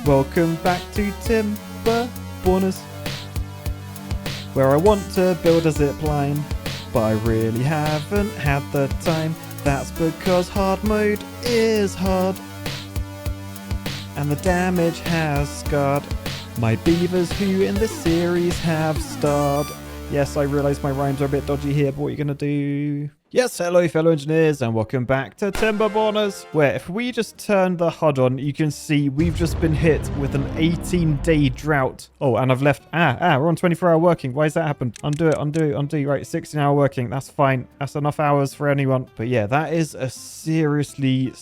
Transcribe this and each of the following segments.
Welcome back to Timberborners, where I want to build a zip line, but I really haven't had the time. That's because hard mode is hard, and the damage has scarred my beavers who in this series have starred. Yes, I realise my rhymes are a bit dodgy here, but what are you going to do? Yes, hello fellow engineers and welcome back to Timberborners, where if we just turn the HUD on, you can see we've just been hit with an 18-day drought. Oh, and I've left, we're on 24-hour working. Why has that happened? Undo. Right, 16-hour working, that's fine. That's enough hours for anyone. But yeah, that is a seriously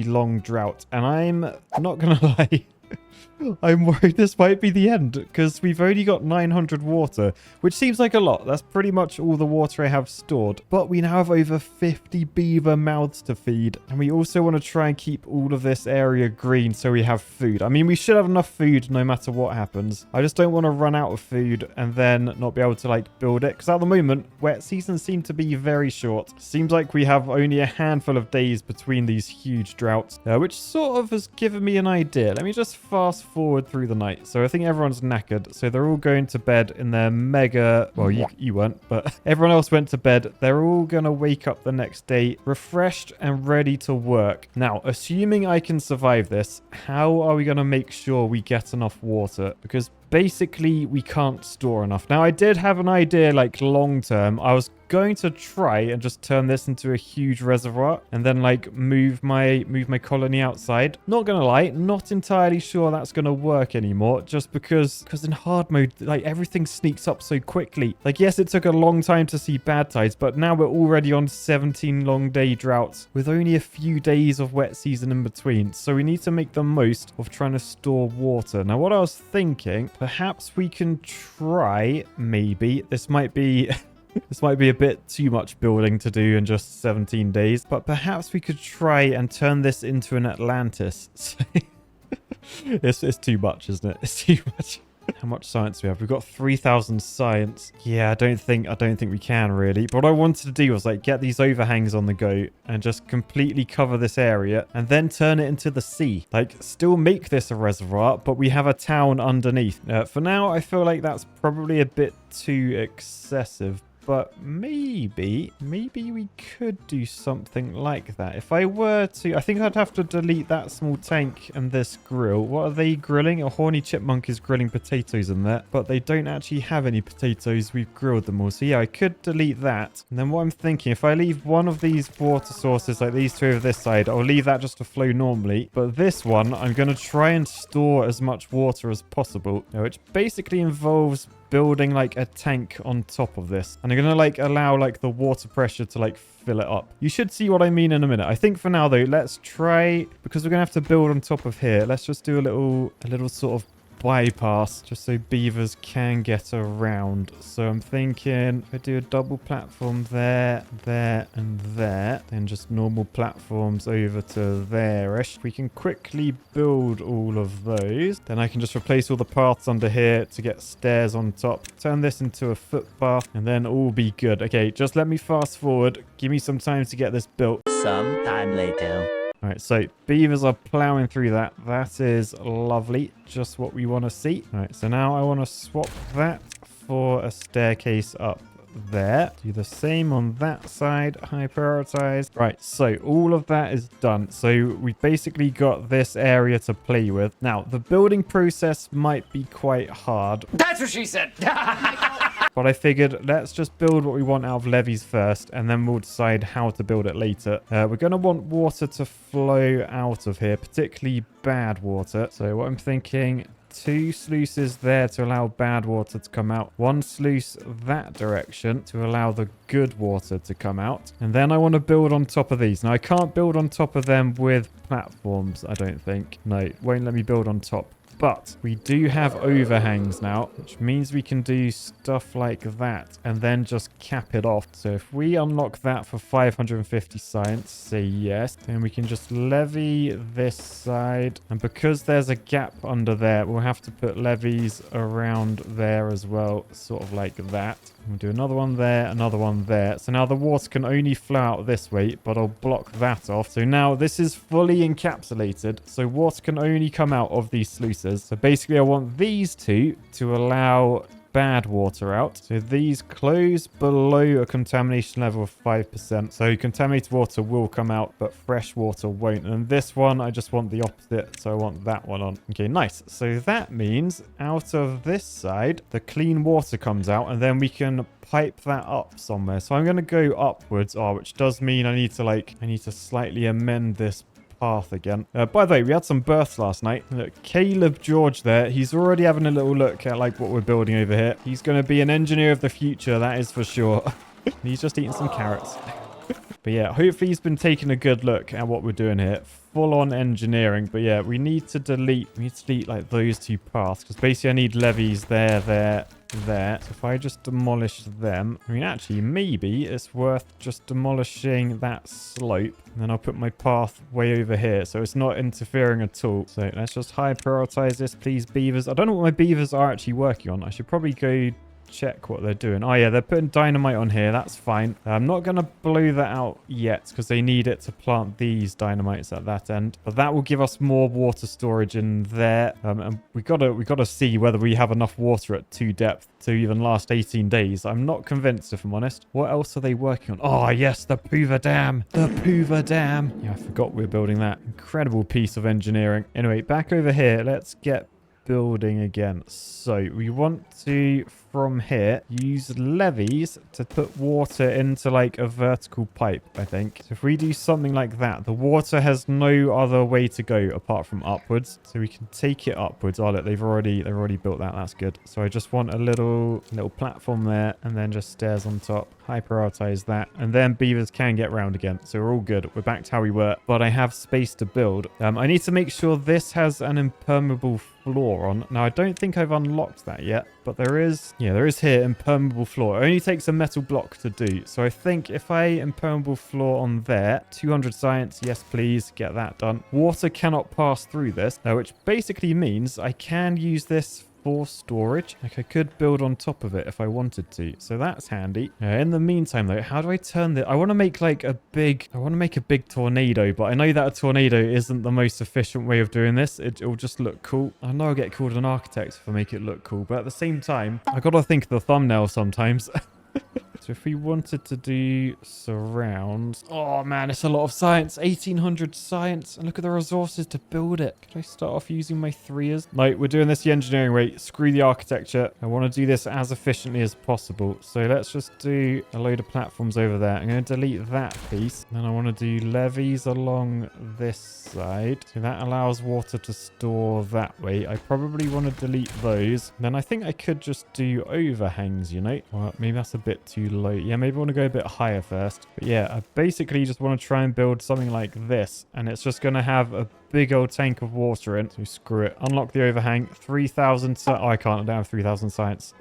long drought. And I'm not gonna lie, I'm worried this might be the end because we've only got 900 water, which seems like a lot. That's pretty much all the water I have stored. But we now have over 50 beaver mouths to feed. And we also want to try and keep all of this area green so we have food. I mean, we should have enough food no matter what happens. I just don't want to run out of food and then not be able to like build it. Because at the moment, wet seasons seem to be very short. Seems like we have only a handful of days between these huge droughts, which sort of has given me an idea. Let me just fast forward through the night. So I think everyone's knackered. So they're all going to bed in their mega... Well, you weren't, but everyone else went to bed. They're all going to wake up the next day refreshed and ready to work. Now, assuming I can survive this, how are we going to make sure we get enough water? Because basically we can't store enough. Now, I did have an idea like long term. I was going to try and just turn this into a huge reservoir and then like move my colony outside. Not gonna lie, not entirely sure that's gonna work anymore, just because in hard mode like everything sneaks up so quickly. Like, yes, it took a long time to see bad tides, but now we're already on 17 long day droughts with only a few days of wet season in between. So we need to make the most of trying to store water. Now, what I was thinking, perhaps we can try, maybe this might be this might be a bit too much building to do in just 17 days, but perhaps we could try and turn this into an Atlantis. It's too much, isn't it? It's too much. How much science do we have? We've got 3,000 science. Yeah, I don't think we can really. But what I wanted to do was like get these overhangs on the go and just completely cover this area and then turn it into the sea. Like, still make this a reservoir, but we have a town underneath. For now, I feel like that's probably a bit too excessive. But maybe we could do something like that. If I were to, I think I'd have to delete that small tank and this grill. What are they grilling? A horny chipmunk is grilling potatoes in there, but they don't actually have any potatoes. We've grilled them all. So yeah, I could delete that. And then what I'm thinking, if I leave one of these water sources, like these two over this side, I'll leave that just to flow normally. But this one, I'm going to try and store as much water as possible, which basically involves building like a tank on top of this, and I'm gonna like allow like the water pressure to like fill it up. You should see what I mean in a minute. I think for now though, let's try, because we're gonna have to build on top of here, let's just do a little sort of bypass just so beavers can get around. So I'm thinking I do a double platform there, and there, then just normal platforms over to there-ish. We can quickly build all of those, then I can just replace all the paths under here to get stairs on top, turn this into a footpath, and then all be good. Okay, just let me fast forward, give me some time to get this built. Some time later. All right, so beavers are plowing through that. That is lovely. Just what we want to see. All right, so now I want to swap that for a staircase up there. Do the same on that side. High prioritize. Right, so all of that is done. So we basically got this area to play with. Now, the building process might be quite hard. That's what she said. But I figured let's just build what we want out of levees first, and then we'll decide how to build it later. We're going to want water to flow out of here, particularly bad water. So what I'm thinking, 2 sluices there to allow bad water to come out. 1 sluice that direction to allow the good water to come out. And then I want to build on top of these. Now, I can't build on top of them with platforms, I don't think. No, it won't let me build on top. But we do have overhangs now, which means we can do stuff like that and then just cap it off. So if we unlock that for 550 science, say yes, then we can just levy this side. And because there's a gap under there, we'll have to put levees around there as well, sort of like that. We'll do another one there, another one there. So now the water can only flow out this way, but I'll block that off. So now this is fully encapsulated. So water can only come out of these sluices. So basically I want these two to allow bad water out. So these close below a contamination level of 5%. So contaminated water will come out, but fresh water won't. And this one, I just want the opposite. So I want that one on. Okay, nice. So that means out of this side, the clean water comes out, and then we can pipe that up somewhere. So I'm going to go upwards, which does mean I need to slightly amend this path again. By the way, we had some births last night. Look, Caleb George there. He's already having a little look at like what we're building over here. He's going to be an engineer of the future, that is for sure. He's just eating some carrots. But yeah, hopefully he's been taking a good look at what we're doing here. Full on engineering. But yeah, we need to delete like those two paths, because basically I need levees there. So if I just demolish them, I mean, actually, maybe it's worth just demolishing that slope. And then I'll put my path way over here, so it's not interfering at all. So let's just high prioritize this, please, beavers. I don't know what my beavers are actually working on. I should probably go check what they're doing. Oh yeah, they're putting dynamite on here. That's fine. I'm not going to blow that out yet because they need it to plant these dynamites at that end, but that will give us more water storage in there. And we gotta see whether we have enough water at 2 depth to even last 18 days. I'm not convinced, if I'm honest. What else are they working on? Oh yes, the Poover Dam. The Poover Dam. Yeah, I forgot we were building that. Incredible piece of engineering. Anyway, back over here, let's get building again. So we want to, from here, use levees to put water into like a vertical pipe, I think. So if we do something like that, the water has no other way to go apart from upwards. So we can take it upwards. Oh look, they've already built that. That's good. So I just want a little platform there, and then just stairs on top. High prioritize that, and then beavers can get round again. So we're all good. We're back to how we were, but I have space to build. I need to make sure this has an impermeable floor on. Now I don't think I've unlocked that yet, but there is here impermeable floor. It only takes a metal block to do. So I think if I impermeable floor on there, 200 science, yes please, get that done. Water cannot pass through this, which basically means I can use this for storage. Like I could build on top of it if I wanted to, so that's handy. In the meantime though, how do I turn this? I want to make a big tornado, but I know that a tornado isn't the most efficient way of doing this. It'll just look cool. I know I'll get called an architect if I make it look cool, but at the same time I gotta think of the thumbnail sometimes. So if we wanted to do surrounds, oh man, it's a lot of science. 1800 science, and look at the resources to build it. Could I start off using my 3s? No, we're doing this the engineering way. Screw the architecture. I want to do this as efficiently as possible. So let's just do a load of platforms over there. I'm going to delete that piece. Then I want to do levees along this side. So that allows water to store that way. I probably want to delete those. Then I think I could just do overhangs, you know? Well, maybe that's a bit too low. Yeah, maybe I want to go a bit higher first. But yeah, I basically just want to try and build something like this, and it's just going to have a big old tank of water in. So screw it. Unlock the overhang. 3,000. Oh, I can't. I don't have 3,000 science.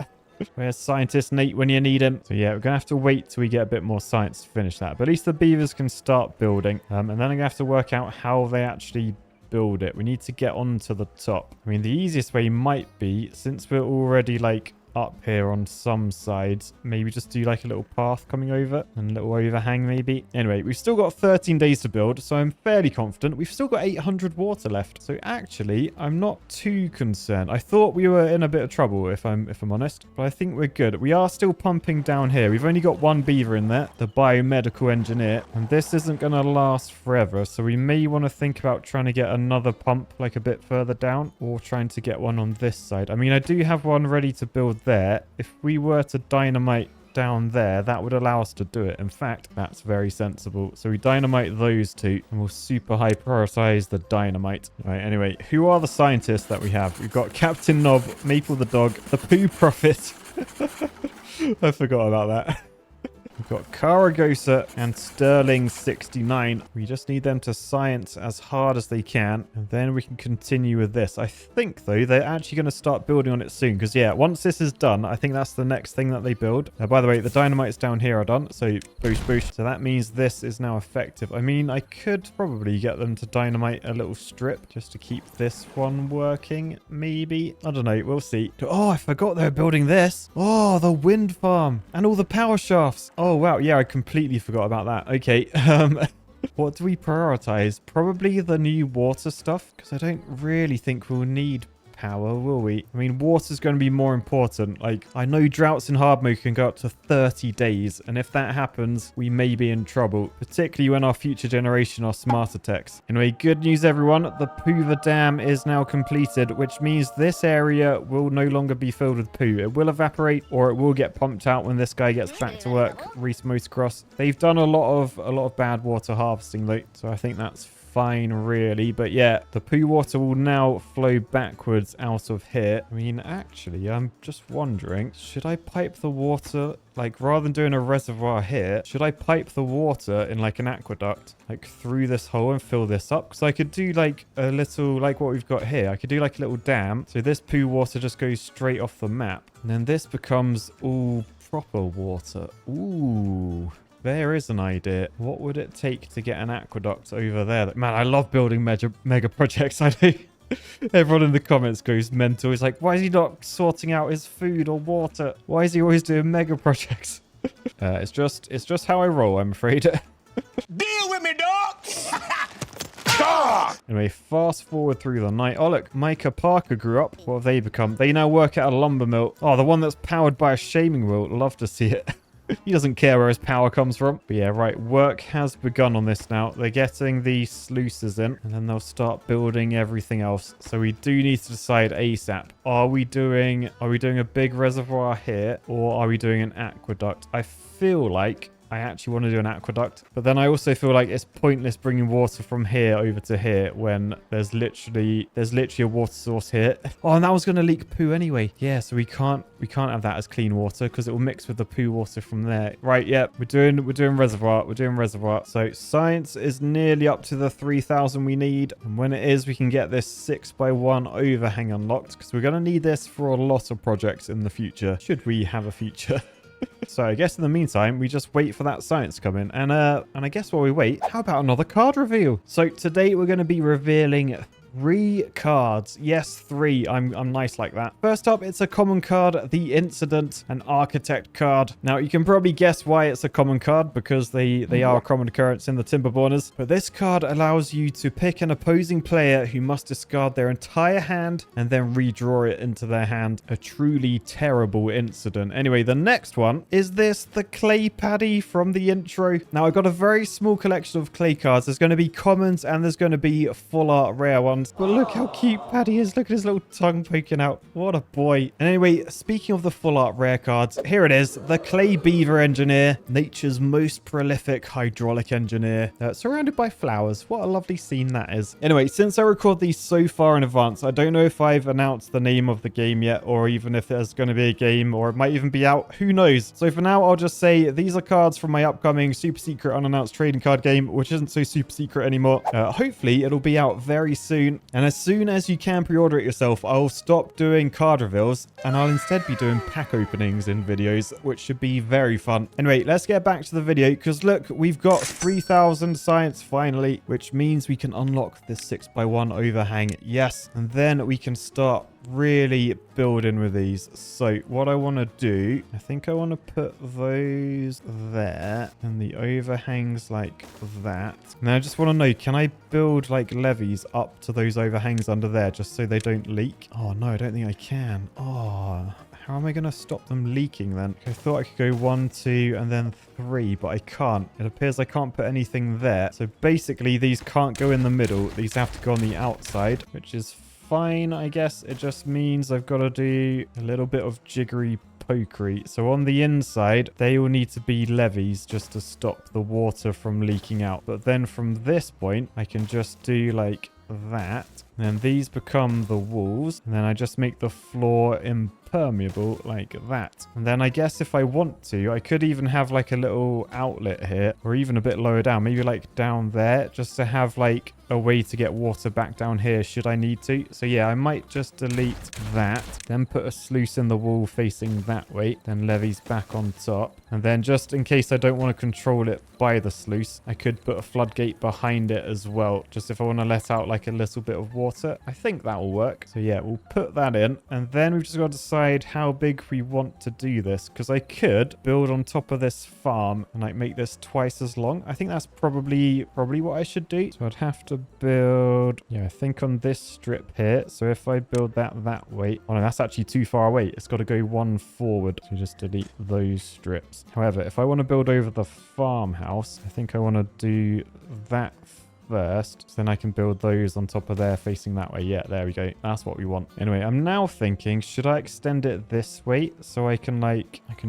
Where's scientist Nate when you need him? So yeah, we're gonna have to wait till we get a bit more science to finish that. But at least the beavers can start building, and then I'm gonna have to work out how they actually build it. We need to get onto the top. I mean, the easiest way might be, since we're already like up here on some sides, maybe just do like a little path coming over and a little overhang maybe. Anyway, we've still got 13 days to build, so I'm fairly confident. We've still got 800 water left, so actually I'm not too concerned. I thought we were in a bit of trouble, if I'm honest, but I think we're good. We are still pumping down here. We've only got one beaver in there, the biomedical engineer, and this isn't going to last forever, so we may want to think about trying to get another pump like a bit further down, or trying to get one on this side. I mean, I do have one ready to build there. If we were to dynamite down there, that would allow us to do it. In fact, that's very sensible. So we dynamite those two, and we'll super high prioritize the dynamite. Right, anyway, who are the scientists that we have? We've got Captain Knob, Maple the dog, the Poo Prophet. I forgot about that. We've got Karagosa and Sterling 69. We just need them to science as hard as they can, and then we can continue with this. I think, though, they're actually going to start building on it soon, because, yeah, once this is done, I think that's the next thing that they build. By the way, the dynamites down here are done, so boost, boost. So that means this is now effective. I mean, I could probably get them to dynamite a little strip just to keep this one working, maybe. I don't know. We'll see. Oh, I forgot they were building this. Oh, the wind farm and all the power shafts. Oh, wow. Yeah, I completely forgot about that. Okay. What do we prioritize? Probably the new water stuff, because I don't really think we'll need power, will we? I mean, water's going to be more important. Like, I know droughts in hard mode can go up to 30 days, and if that happens, we may be in trouble, particularly when our future generation are smarter techs. Anyway, good news, everyone. The Poover Dam is now completed, which means this area will no longer be filled with poo. It will evaporate, or it will get pumped out when this guy gets back to work. Reese Motocross. They've done a lot of bad water harvesting, though, so I think that's fine, really. But yeah, the poo water will now flow backwards out of here. I mean, actually, I'm just wondering, should I pipe the water, like, rather than doing a reservoir here, should I pipe the water in like an aqueduct, like through this hole and fill this up? Because I could do like a little, like what we've got here. I could do like a little dam, so this poo water just goes straight off the map, and then this becomes all proper water. Ooh, there is an idea. What would it take to get an aqueduct over there? Man, I love building mega projects. I know everyone in the comments goes mental. It's like, why is he not sorting out his food or water? Why is he always doing mega projects? It's just how I roll, I'm afraid. Deal with me, dog! Anyway, fast forward through the night. Oh, look, Micah Parker grew up. What have they become? They now work at a lumber mill. Oh, the one that's powered by a shaming wheel. Love to see it. He doesn't care where his power comes from. But yeah, right. Work has begun on this now. They're getting the sluices in, and then they'll start building everything else. So we do need to decide ASAP. Are we doing a big reservoir here, or are we doing an aqueduct? I feel like I actually want to do an aqueduct, but then I also feel like it's pointless bringing water from here over to here when there's literally a water source here. Oh, and that was going to leak poo anyway. Yeah, so we can't have that as clean water because it will mix with the poo water from there. Right, yeah, we're doing reservoir. We're doing reservoir. So science is nearly up to the 3,000 we need, and when it is, we can get this 6x1 overhang unlocked because we're going to need this for a lot of projects in the future. Should we have a future? So I guess in the meantime, we just wait for that science to come in. And I guess while we wait, how about another card reveal? So today we're going to be revealing 3 cards. Yes, 3. I'm nice like that. First up, it's a common card, the Incident, an Architect card. Now, you can probably guess why it's a common card because they are a common occurrence in the Timberborners. But this card allows you to pick an opposing player who must discard their entire hand and then redraw it into their hand. A truly terrible incident. Anyway, the next one is the clay paddy from the intro. Now, I've got a very small collection of clay cards. There's going to be commons and there's going to be full art rare ones. But look how cute Paddy is. Look at his little tongue poking out. What a boy. And anyway, speaking of the full art rare cards, here it is. The Clay Beaver Engineer. Nature's most prolific hydraulic engineer. Surrounded by flowers. What a lovely scene that is. Anyway, since I record these so far in advance, I don't know if I've announced the name of the game yet, or even if there's going to be a game, or it might even be out. Who knows? So for now, I'll just say these are cards from my upcoming super secret unannounced trading card game, which isn't so super secret anymore. Hopefully, it'll be out very soon. And as soon as you can pre-order it yourself, I'll stop doing card reveals and I'll instead be doing pack openings in videos, which should be very fun. Anyway, let's get back to the video because look, we've got 3,000 science finally, which means we can unlock this 6x1 overhang. Yes. And then we can start really building with these. So what I want to do, I think I want to put those there and the overhangs like that. Now I just want to know, can I build like levees up to those overhangs under there just so they don't leak? Oh no, I don't think I can. Oh, how am I going to stop them leaking then? I thought I could go 1, 2, and then 3, but I can't. It appears I can't put anything there. So basically these can't go in the middle. These have to go on the outside, which is fine, I guess. It just means I've got to do a little bit of jiggery pokery. So on the inside, they will need to be levees just to stop the water from leaking out. But then from this point, I can just do like that. And then these become the walls. And then I just make the floor in permeable like that. And then I guess if I want to, I could even have like a little outlet here, or even a bit lower down, maybe like down there, just to have like a way to get water back down here should I need to. So yeah, I might just delete that, then put a sluice in the wall facing that way, then levees back on top. And then just in case I don't want to control it by the sluice, I could put a floodgate behind it as well, just if I want to let out like a little bit of water. I think that will work. So yeah, we'll put that in, and then we've just got to decide how big we want to do this, because I could build on top of this farm and like make this twice as long. I think that's probably what I should do. So I'd have to build, yeah, I think on this strip here. So if I build that way, oh no, that's actually too far away. It's got to go one forward. So just delete those strips. However, if I want to build over the farmhouse, I think I want to do that first, so then I can build those on top of there facing that way. Yeah, there we go. That's what we want. Anyway, I'm now thinking, should I extend it this way so I can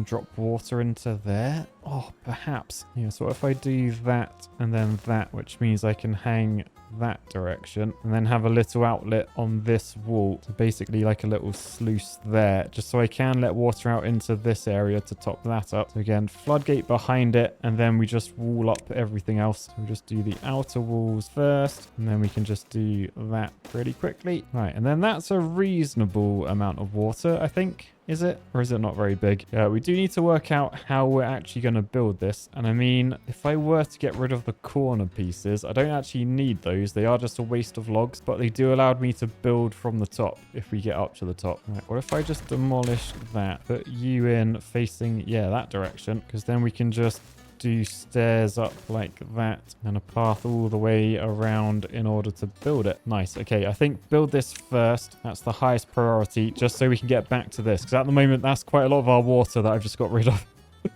drop water into there? Oh, perhaps. Yeah, so what if I do that and then that, which means I can hang that direction and then have a little outlet on this wall. So basically like a little sluice there, just so I can let water out into this area to top that up. So again, floodgate behind it, and then we just wall up everything else. So we just do the outer walls first, and then we can just do that pretty quickly. Right, and then that's a reasonable amount of water, I think. Is it? Or is it not very big? We do need to work out how we're actually going to build this. And I mean, if I were to get rid of the corner pieces, I don't actually need those. They are just a waste of logs, but they do allow me to build from the top if we get up to the top. Right, what if I just demolish that? Put you in facing, yeah, that direction, because then we can just do stairs up like that and a path all the way around in order to build it. Nice. Okay, I think build this first. That's the highest priority, just so we can get back to this, because at the moment that's quite a lot of our water that I've just got rid of.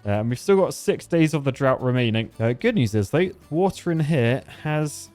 And we've still got 6 days of the drought remaining. Good news is though, water in here has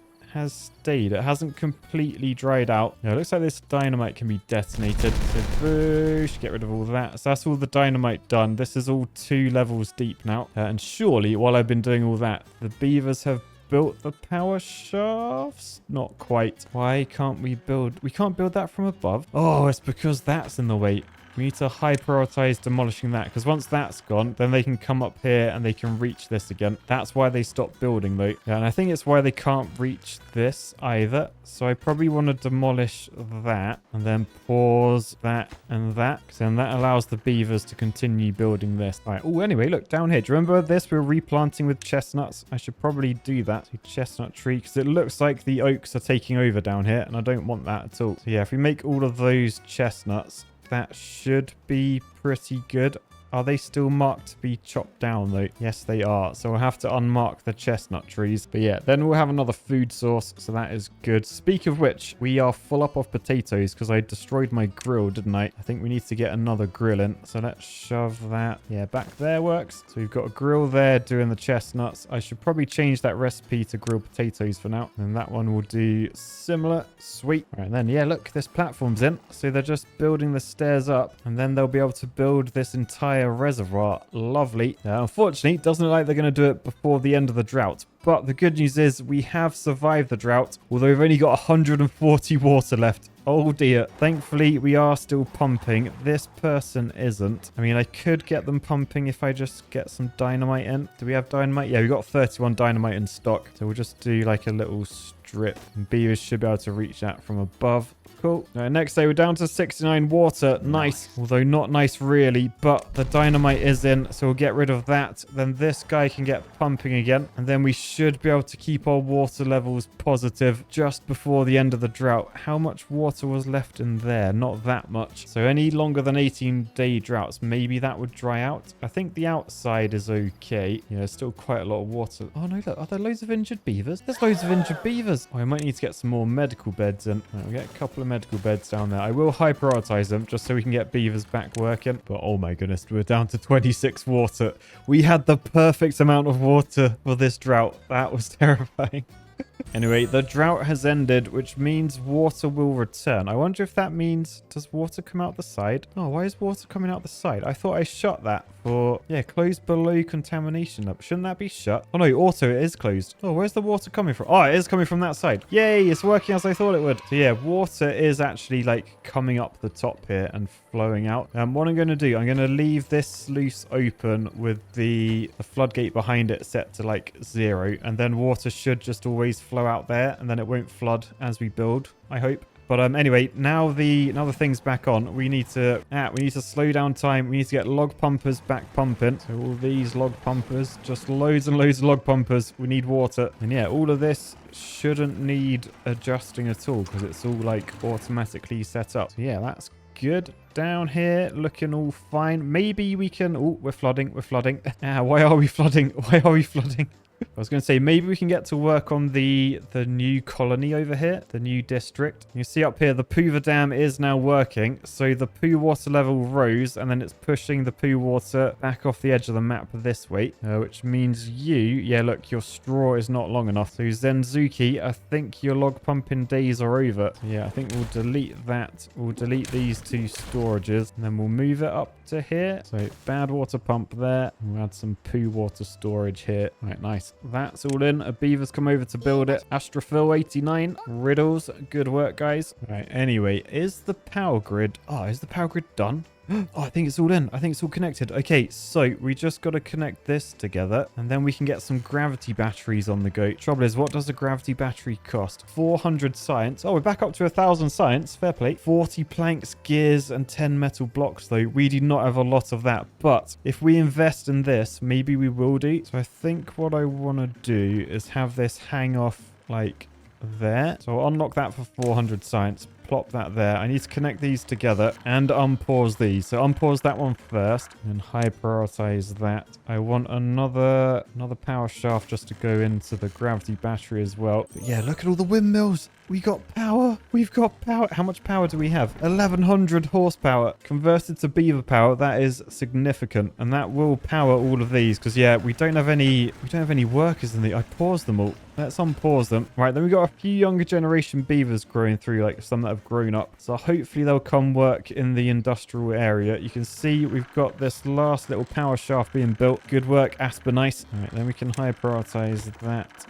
stayed. It hasn't completely dried out. It looks like this dynamite can be detonated. So boosh, get rid of all that. So that's all the dynamite done. This is all 2 levels deep now. And surely while I've been doing all that, the beavers have built the power shafts? Not quite. Why can't we build? We can't build that from above. Oh, it's because that's in the way. We need to high prioritize demolishing that, because once that's gone, then they can come up here and they can reach this again. That's why they stopped building though. Yeah, and I think it's why they can't reach this either. So I probably want to demolish that and then pause that and that, because then that allows the beavers to continue building this. All right. Oh, anyway, look down here. Do you remember this? We were replanting with chestnuts. I should probably do that. So chestnut tree, because it looks like the oaks are taking over down here, and I don't want that at all. So yeah, if we make all of those chestnuts, that should be pretty good. Are they still marked to be chopped down though? Yes, they are. So we'll have to unmark the chestnut trees. But yeah, then we'll have another food source. So that is good. Speak of which, we are full up of potatoes because I destroyed my grill, didn't I? I think we need to get another grill in. So let's shove that. Yeah, back there works. So we've got a grill there doing the chestnuts. I should probably change that recipe to grilled potatoes for now. And that one will do similar. Sweet. All right, then yeah, look, this platform's in. So they're just building the stairs up, and then they'll be able to build this entire reservoir. Lovely. Unfortunately, it doesn't look like they're going to do it before the end of the drought. But the good news is we have survived the drought, although we've only got 140 water left. Oh dear. Thankfully, we are still pumping. This person isn't. I mean, I could get them pumping if I just get some dynamite in. Do we have dynamite? Yeah, we got 31 dynamite in stock. So we'll just do like a little strip. And beavers should be able to reach that from above. Cool. Next day, we're down to 69 water. Nice. Although not nice really, but the dynamite is in, so we'll get rid of that. Then this guy can get pumping again, and then we should be able to keep our water levels positive just before the end of the drought. How much water was left in there? Not that much. So any longer than 18-day droughts, maybe that would dry out. I think the outside is okay. Yeah, there's still quite a lot of water. Oh no, look, are there loads of injured beavers? There's loads of injured beavers. Oh, I might need to get some more medical beds in. Right, we'll get a couple of medical beds down there. I will high prioritize them just so we can get beavers back working. But oh my goodness, we're down to 26 water. We had the perfect amount of water for this drought. That was terrifying. Anyway, the drought has ended, which means water will return. I wonder if that means, does water come out the side? Oh, why is water coming out the side? I thought I shut that for, yeah, closed below contamination up. Shouldn't that be shut? Oh no, auto, it is closed. Oh, where's the water coming from? Oh, it is coming from that side. Yay, it's working as I thought it would. So yeah, water is actually like coming up the top here and flowing out. What I'm going to do, I'm going to leave this sluice open with the floodgate behind it set to like 0, and then water should just always flow out there, and then it won't flood as we build, I hope. But anyway, now the thing's back on. We need to slow down time. We need to get log pumpers back pumping. So all these log pumpers, just loads and loads of log pumpers. We need water. And yeah, all of this shouldn't need adjusting at all because it's all like automatically set up. So yeah, that's good. Down here, looking all fine. Maybe we can... Oh, we're flooding. We're flooding. Why are we flooding? Why are we flooding? I was going to say, maybe we can get to work on the new colony over here, the new district. You see up here, the Poover Dam is now working. So the poo water level rose, and then it's pushing the poo water back off the edge of the map this way, which means yeah, look, your straw is not long enough. So Zenzuki, I think your log pumping days are over. So yeah, I think we'll delete that. We'll delete these 2 storages, and then we'll move it up to here. So bad water pump there. We'll add some poo water storage here. Right, nice. That's all in. A beaver's come over to build it. Astrophil 89. Riddles. Good work, guys. Right, anyway, is the power grid... Oh, is the power grid done? Oh, I think it's all in. I think it's all connected. Okay, so we just got to connect this together, and then we can get some gravity batteries on the go. Trouble is, what does a gravity battery cost? 400 science. Oh, we're back up to 1,000 science. Fair play. 40 planks, gears, and 10 metal blocks, though. We do not have a lot of that, but if we invest in this, maybe we will do. So I think what I want to do is have this hang off, like, there. So I'll unlock that for 400 science. Plop that there. I need to connect these together and unpause these. So unpause that one first and high prioritize that. I want another power shaft just to go into the gravity battery as well. But yeah, look at all the windmills. We got power. We've got power. How much power do we have? 1,100 horsepower converted to beaver power. That is significant, and that will power all of these. Because yeah, we don't have any workers in the. I paused them all. Let's unpause them. Right, then we got a few younger generation beavers growing through, like some that have grown up. So hopefully they'll come work in the industrial area. You can see we've got this last little power shaft being built. Good work, Aspenice. All right, then we can high prioritize that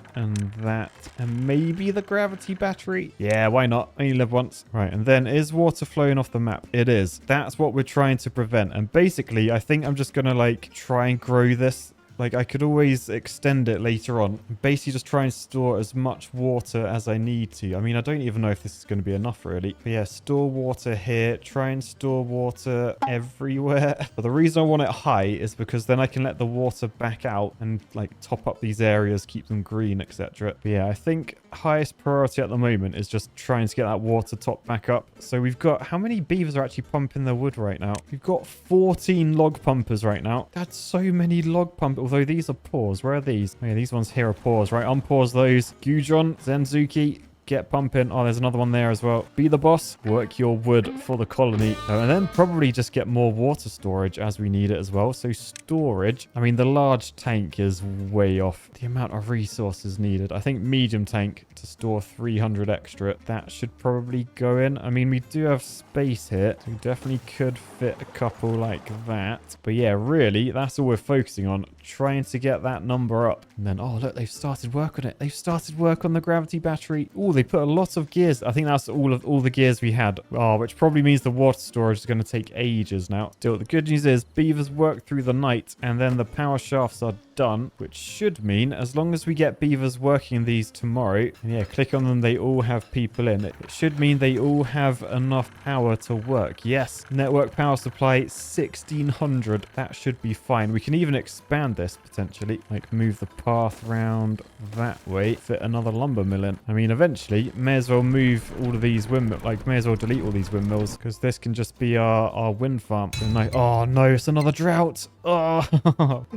and maybe the gravity battery. Yeah, why not? Only live once. Right, and then is water flowing off the map? It is. That's what we're trying to prevent. And basically, I think I'm just gonna like try and grow this. Like, I could always extend it later on. Basically, just try and store as much water as I need to. I mean, I don't even know if this is going to be enough, really. But yeah, store water here. Try and store water everywhere. But the reason I want it high is because then I can let the water back out and, like, top up these areas, keep them green, etc. But yeah, I think highest priority at the moment is just trying to get that water top back up. So we've got... How many beavers are actually pumping their wood right now? We've got 14 log pumpers right now. That's so many log pumpers. Although these are paws. Where are these? Oh, yeah, these ones here are paws, right? Unpause those. Gudron, Zenzuki, get pumping. Oh, there's another one there as well. Be the boss. Work your wood for the colony. And then probably just get more water storage as we need it as well. So storage. I mean, the large tank is way off the amount of resources needed. I think medium tank to store 300 extra. That should probably go in. I mean, we do have space here. So we definitely could fit a couple like that. But yeah, really, that's all we're focusing on. Trying to get that number up. And then, oh, look, they've started work on it. They've started work on the gravity battery. Oh, they put a lot of gears. I think that's all the gears we had. Oh, which probably means the water storage is going to take ages now. Still, the good news is beavers work through the night and then the power shafts are done, which should mean as long as we get beavers working in these tomorrow, and yeah, click on them, they all have people in. It should mean they all have enough power to work. Yes, network power supply 1600. That should be fine. We can even expand this potentially, like move the path round that way, fit another lumber mill in. I mean, eventually, may as well move all of these windmills, like may as well delete all these windmills because this can just be our wind farm. Oh no, it's another drought. Oh,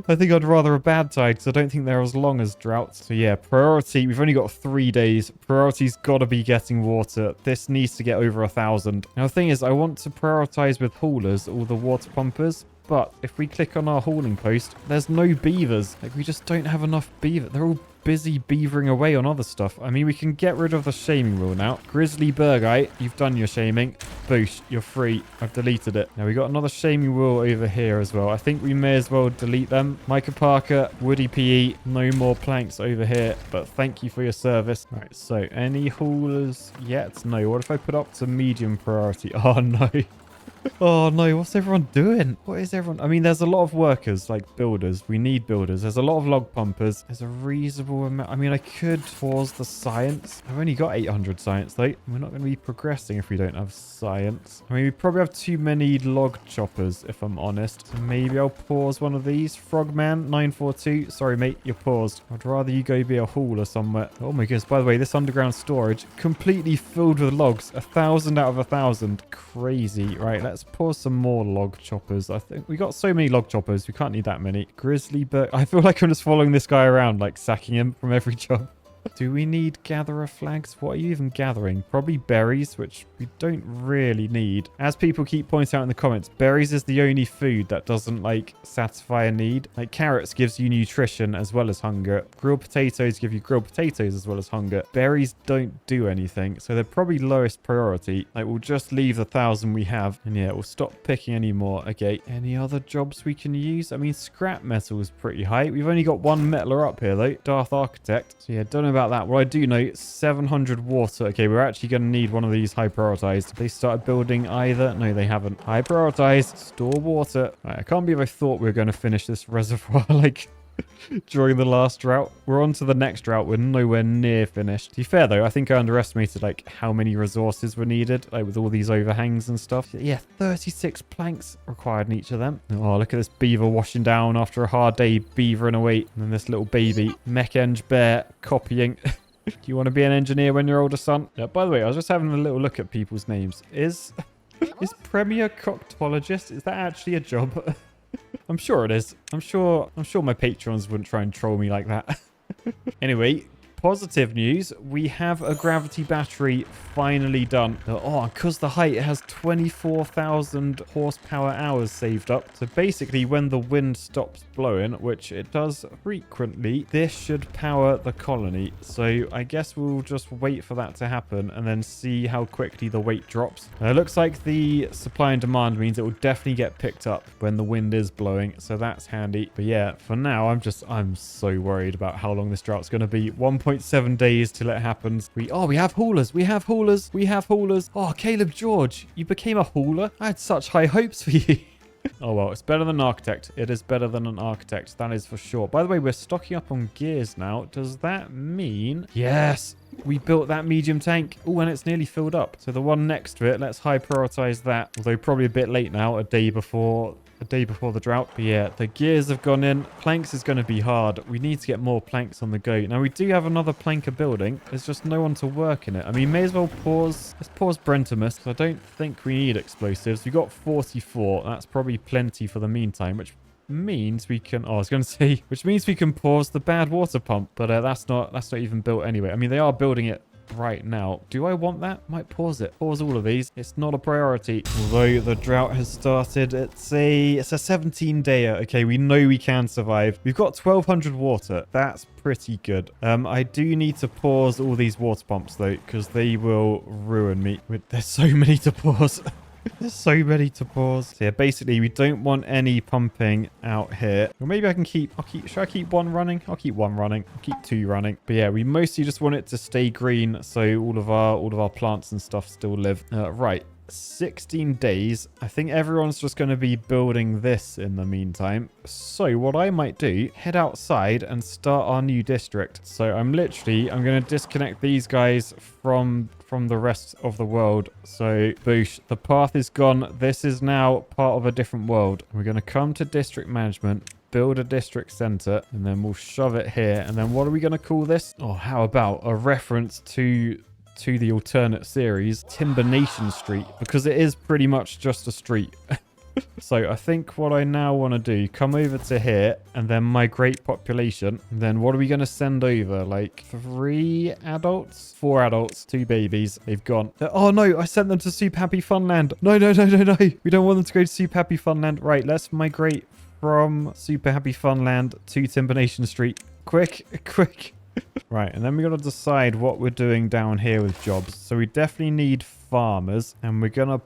I think I'd rather a bad tide because I don't think they're as long as droughts. So yeah, priority, we've only got 3 days. Priority's got to be getting water. This needs to get over 1,000. Now the thing is, I want to prioritize with haulers, all the water pumpers. But if we click on our hauling post, there's no beavers. Like, we just don't have enough beaver. They're all busy beavering away on other stuff. I mean, we can get rid of the shaming rule now. Grizzly Burgite, you've done your shaming. Boosh, you're free. I've deleted it. Now we got another shamey wool over here as well. I think we may as well delete them. Micah Parker, Woody PE, no more planks over here, but thank you for your service. All right, so any haulers yet? No. What if I put up to medium priority? Oh, no. Oh no, what's everyone doing? What is everyone? I mean, there's a lot of workers, like builders. We need builders. There's a lot of log pumpers. There's a reasonable amount. I mean, I could pause the science. I've only got 800 science though. We're not going to be progressing if we don't have science. I mean, we probably have too many log choppers, if I'm honest. So maybe I'll pause one of these. Frogman 942. Sorry, mate, you're paused. I'd rather you go be a hauler somewhere. Oh my goodness. By the way, this underground storage completely filled with logs. 1,000 out of 1,000. Crazy. Right, let's pause some more log choppers. I think we got so many log choppers. We can't need that many. Grizzly bird. I feel like I'm just following this guy around, like sacking him from every job. Do we need gatherer flags? What are you even gathering? Probably berries, which we don't really need. As people keep pointing out in the comments, berries is the only food that doesn't, like, satisfy a need. Like, carrots gives you nutrition as well as hunger. Grilled potatoes give you grilled potatoes as well as hunger. Berries don't do anything, so they're probably lowest priority. Like, we'll just leave the 1,000 we have. And yeah, we'll stop picking any more. Okay, any other jobs we can use? I mean, scrap metal is pretty high. We've only got one metaler up here, though. Darth Architect. So yeah, don't know about that. What I do know, 700 water. Okay, we're actually going to need one of these high prioritized. They started building either. No, they haven't. High prioritized. Store water. Right, I can't believe I thought we were going to finish this reservoir like during the last drought. We're on to the next drought. We're nowhere near finished. To be fair though, I think I underestimated like how many resources were needed, like with all these overhangs and stuff. Yeah, 36 planks required in each of them. Oh, look at this beaver washing down after a hard day beavering away. And then this little baby mech-eng bear copying. Do you want to be an engineer when you're older, son? Yeah, by the way, I was just having a little look at people's names. Is Premier Proctologist, is that actually a job? I'm sure it is. I'm sure my patrons wouldn't try and troll me like that. Anyway, positive news. We have a gravity battery finally done. Oh, because the height, it has 24,000 horsepower hours saved up. So basically, when the wind stops blowing, which it does frequently, this should power the colony. So I guess we'll just wait for that to happen and then see how quickly the weight drops. It looks like the supply and demand means it will definitely get picked up when the wind is blowing. So that's handy. But yeah, for now, I'm so worried about how long this drought's going to be. 1.7 days till it happens. We have haulers. We have haulers. We have haulers. Oh, Caleb George, you became a hauler? I had such high hopes for you. Oh, well, it's better than an architect. It is better than an architect. That is for sure. By the way, we're stocking up on gears now. Does that mean... Yes, we built that medium tank. Oh, and it's nearly filled up. So the one next to it, let's high prioritize that. Although probably a bit late now, a day before the drought. But yeah, the gears have gone in. Planks is going to be hard. We need to get more planks on the go. Now, we do have another planker building. There's just no one to work in it. I mean, may as well pause. Let's pause Brentimus. I don't think we need explosives. We got 44. That's probably plenty for the meantime, which means we can... Oh, I was going to say... Which means we can pause the bad water pump. But that's not even built anyway. I mean, they are building it right now. Do I want that? Might pause it. Pause all of these. It's not a priority. Although the drought has started, it's a 17-dayer. Okay, we know we can survive. We've got 1,200 water. That's pretty good. I do need to pause all these water pumps though, because they will ruin me. There's so many to pause. There's so many to pause. So yeah, basically, we don't want any pumping out here. Or maybe I can should I keep one running? I'll keep one running. I'll keep two running. But yeah, we mostly just want it to stay green so all of our plants and stuff still live. Right. 16 days. I think everyone's just going to be building this in the meantime. So what I might do, head outside and start our new district. So I'm going to disconnect these guys from the rest of the world. So boosh, the path is gone. This is now part of a different world. We're going to come to district management, build a district center, and then we'll shove it here. And then what are we going to call this? Oh, how about a reference to the alternate series, Timber Street, because it is pretty much just a street. So I think what I now want to do, come over to here and then migrate population. And then what are we going to send over? Like 3 adults? 4 adults, 2 babies. They've gone. Oh no, I sent them to Super Happy Funland. No. We don't want them to go to Super Happy Funland. Right, let's migrate from Super Happy Funland to Timber Street. Quick. Right, and then we got to decide what we're doing down here with jobs. So we definitely need farmers, and we're going to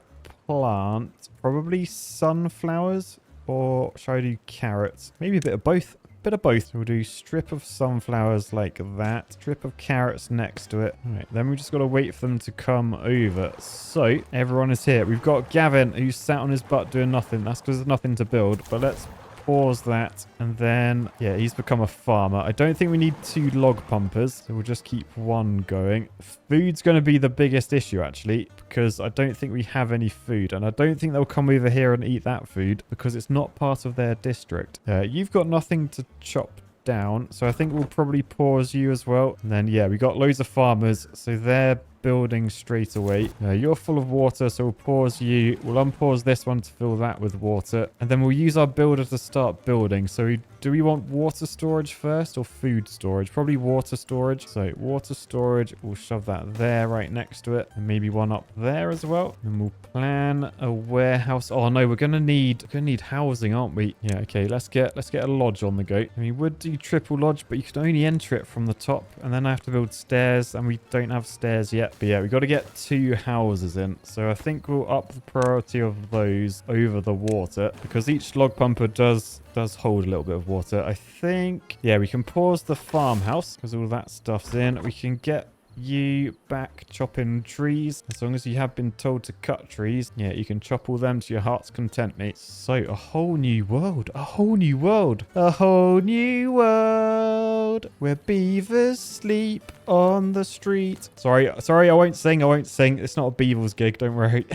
plant probably sunflowers, or should I do carrots? Maybe a bit of both. Bit of both. We'll do strip of sunflowers like that, strip of carrots next to it. All right, then we just got to wait for them to come over. So everyone is here. We've got Gavin who's sat on his butt doing nothing. That's because there's nothing to build, but let's pause that. And then, yeah, he's become a farmer. I don't think we need 2 log pumpers, so we'll just keep 1 going. Food's going to be the biggest issue, actually, because I don't think we have any food, and I don't think they'll come over here and eat that food because it's not part of their district. You've got nothing to chop down, so I think we'll probably pause you as well. And then, yeah, we got loads of farmers, so they're building straight away. You're full of water, so we'll pause you. We'll unpause this one to fill that with water, and then we'll use our builder to start building. So do we want water storage first or food storage? Probably water storage. So water storage, we'll shove that there right next to it, and maybe one up there as well. And we'll plan a warehouse. Oh no, we're gonna need housing, aren't we? Yeah, okay, let's get a lodge on the go. And we would do triple lodge, but you can only enter it from the top, and then I have to build stairs, and we don't have stairs yet. But yeah, we got to get 2 houses in. So I think we'll up the priority of those over the water, because each log pumper does hold a little bit of water. I think, yeah, we can pause the farmhouse because all that stuff's in. We can get you back chopping trees. As long as you have been told to cut trees, yeah, you can chop all them to your heart's content, mate. So a whole new world, a whole new world, a whole new world where beavers sleep on the street. Sorry, I won't sing. It's not a Beavers gig, don't worry.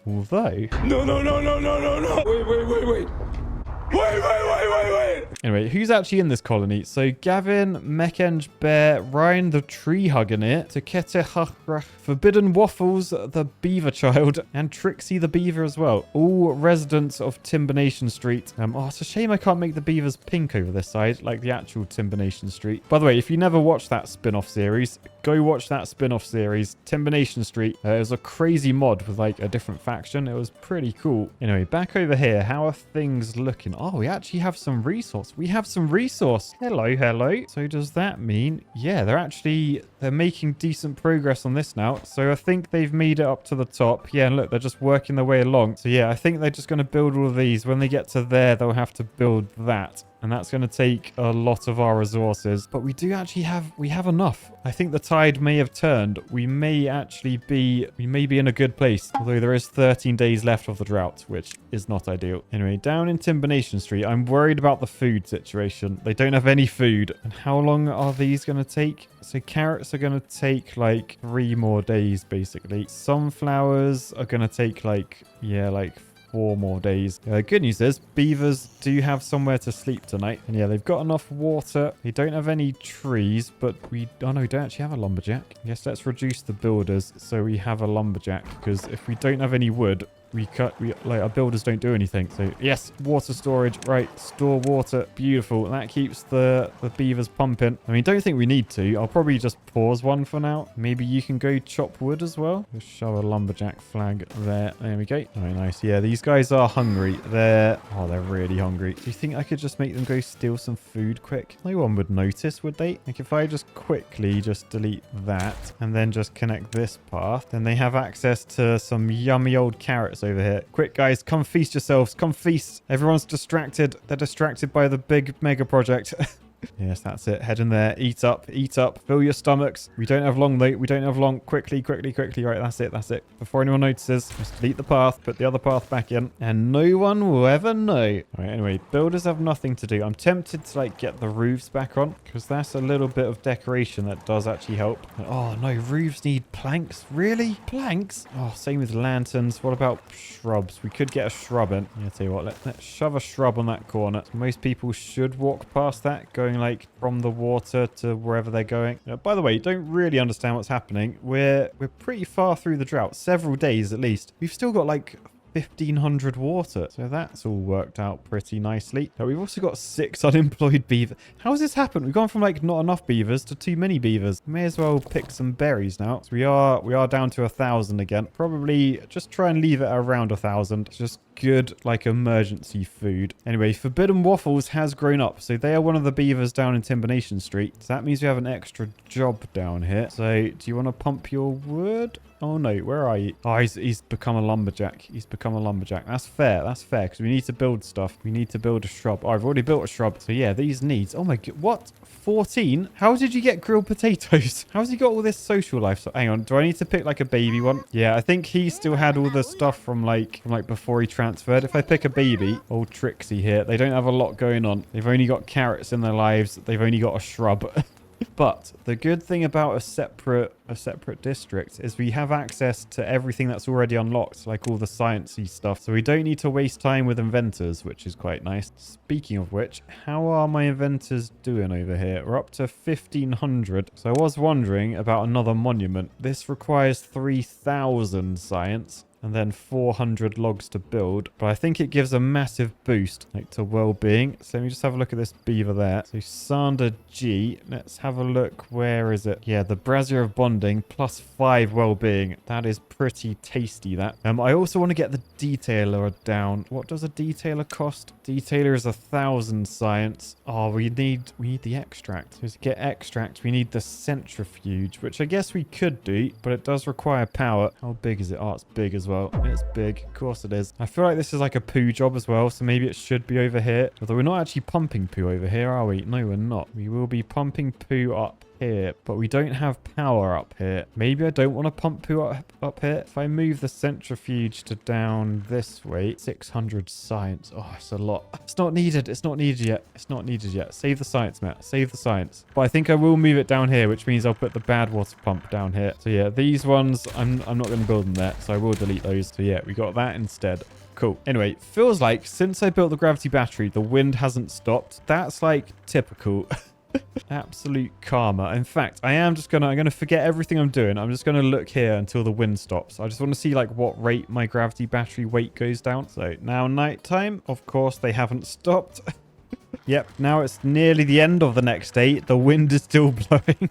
Although, No. Wait. Anyway, who's actually in this colony? So Gavin, Mekenge Bear, Ryan the Tree Huggerneer, Takete Hachrach, Forbidden Waffles the Beaver Child, and Trixie the Beaver as well. All residents of Timbernation Street. Oh, it's a shame I can't make the beavers pink over this side, like the actual Timbernation Street. By the way, if you never watched that spin-off series, go watch that spin-off series, Timbernation Street. It was a crazy mod with like a different faction. It was pretty cool. Anyway, back over here, how are things looking? Oh, we actually have some resource. We have some resource. Hello. So does that mean, yeah, they're making decent progress on this now. So I think they've made it up to the top. Yeah, and look, they're just working their way along. So yeah, I think they're just going to build all of these. When they get to there, they'll have to build that. And that's going to take a lot of our resources. But we do actually have enough. I think the tide may have turned. We may be in a good place. Although there is 13 days left of the drought, which is not ideal. Anyway, down in Timbernation Street, I'm worried about the food situation. They don't have any food. And how long are these going to take? So carrots are going to take like 3 more days, basically. Sunflowers are going to take like 4 more days. Good news is beavers do have somewhere to sleep tonight. And yeah, they've got enough water. They don't have any trees, but we don't actually have a lumberjack. Yes, let's reduce the builders so we have a lumberjack, because if we don't have any wood, our builders don't do anything. So yes, water storage, right, store water, beautiful. That keeps the beavers pumping. I mean, don't think we need to. I'll probably just pause one for now. Maybe you can go chop wood as well. Just show a lumberjack flag there. There we go. Very nice. Yeah, these guys are hungry. They're really hungry. Do you think I could just make them go steal some food quick? No one would notice, would they? Like if I just quickly just delete that and then just connect this path, then they have access to some yummy old carrots over here. Quick, guys, come feast yourselves. Come feast. Everyone's distracted. They're distracted by the big mega project. Yes, that's it. Head in there. Eat up. Eat up. Fill your stomachs. We don't have long, though. We don't have long. Quickly. Right, that's it. That's it. Before anyone notices, just delete the path. Put the other path back in. And no one will ever know. All right, anyway, builders have nothing to do. I'm tempted to, get the roofs back on, because that's a little bit of decoration that does actually help. Oh, no. Roofs need planks. Really? Planks? Oh, same with lanterns. What about shrubs? We could get a shrub in. Yeah, tell you what. Let's shove a shrub on that corner. Most people should walk past that, going from the water to wherever they're going. By the way, don't really understand what's happening. We're pretty far through the drought, several days at least. We've still got 1,500 water. So that's all worked out pretty nicely. Now, we've also got 6 unemployed beavers. How has this happened? We've gone from not enough beavers to too many beavers. May as well pick some berries now. So we are down to 1,000 again. Probably just try and leave it around 1,000. It's just good emergency food. Anyway, Forbidden Waffles has grown up. So they are one of the beavers down in Timbernation Street. So that means we have an extra job down here. So do you want to pump your wood? Oh no, where are you? Oh, he's become a lumberjack. He's become a lumberjack. That's fair. That's fair because we need to build stuff. We need to build a shrub. Oh, I've already built a shrub. So yeah, these needs. Oh my god, what? 14? How did you get grilled potatoes? How's he got all this social life? So, hang on, do I need to pick like a baby one? Yeah, I think he still had all the stuff from like before he transferred. If I pick a baby, old Trixie here, they don't have a lot going on. They've only got carrots in their lives. They've only got a shrub. But the good thing about a separate district is we have access to everything that's already unlocked, like all the sciencey stuff. So we don't need to waste time with inventors, which is quite nice. Speaking of which, how are my inventors doing over here? We're up to 1,500. So I was wondering about another monument. This requires 3,000 science. And then 400 logs to build. But I think it gives a massive boost like to well-being. So let me just have a look at this beaver there. So Sander G. Let's have a look. Where is it? Yeah, the brazier of bonding plus 5 well-being. That is pretty tasty, that. I also want to get the detailer down. What does a detailer cost? Detailer is 1,000 science. Oh, we need the extract. So to get extract, we need the centrifuge, which I guess we could do, but it does require power. How big is it? Oh, it's big as well. It's big. Of course it is. I feel like this is like a poo job as well, so maybe it should be over here. Although we're not actually pumping poo over here, are we? No, we're not. We will be pumping poo up here, but we don't have power up here. Maybe I don't want to pump poo up here. If I move the centrifuge to down this way, 600 science. Oh, it's a lot. It's not needed. It's not needed yet. It's not needed yet. Save the science, Matt. Save the science. But I think I will move it down here, which means I'll put the bad water pump down here. So yeah, these ones, I'm not going to build them there, so I will delete those. So yeah, we got that instead. Cool. Anyway, feels like since I built the gravity battery, the wind hasn't stopped. That's like typical. Absolute karma. In fact, I'm gonna forget everything I'm doing. I'm just gonna look here until the wind stops. I just want to see like what rate my gravity battery weight goes down. So now nighttime. Of course, they haven't stopped. Yep, now it's nearly the end of the next day. The wind is still blowing.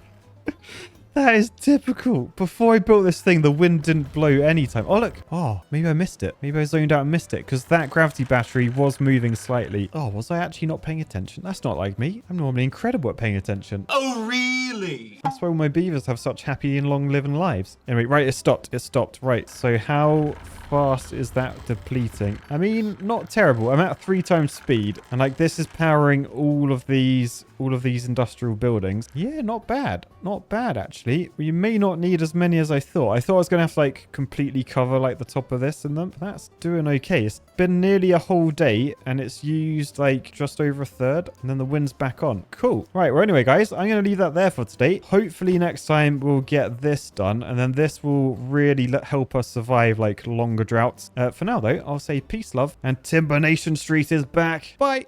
That is typical. Before I built this thing, the wind didn't blow any time. Oh, look. Oh, maybe I missed it. Maybe I zoned out and missed it because that gravity battery was moving slightly. Oh, was I actually not paying attention? That's not like me. I'm normally incredible at paying attention. Oh, really? That's why all my beavers have such happy and long living lives. Anyway, right, it stopped. It stopped. Right, so how fast is that depleting? I mean, not terrible. I'm at 3 times speed. And like this is powering all of these industrial buildings. Yeah, not bad. Not bad, actually. We may not need as many as I thought. I thought I was going to have to like completely cover like the top of this in them. But that's doing okay. It's been nearly a whole day and it's used like just over a third. And then the wind's back on. Cool. Right. Well, anyway, guys, I'm going to leave that there for today. Hopefully next time we'll get this done. And then this will really help us survive like longer droughts. For now, though, I'll say peace, love. And Timber Nation Street is back. Bye.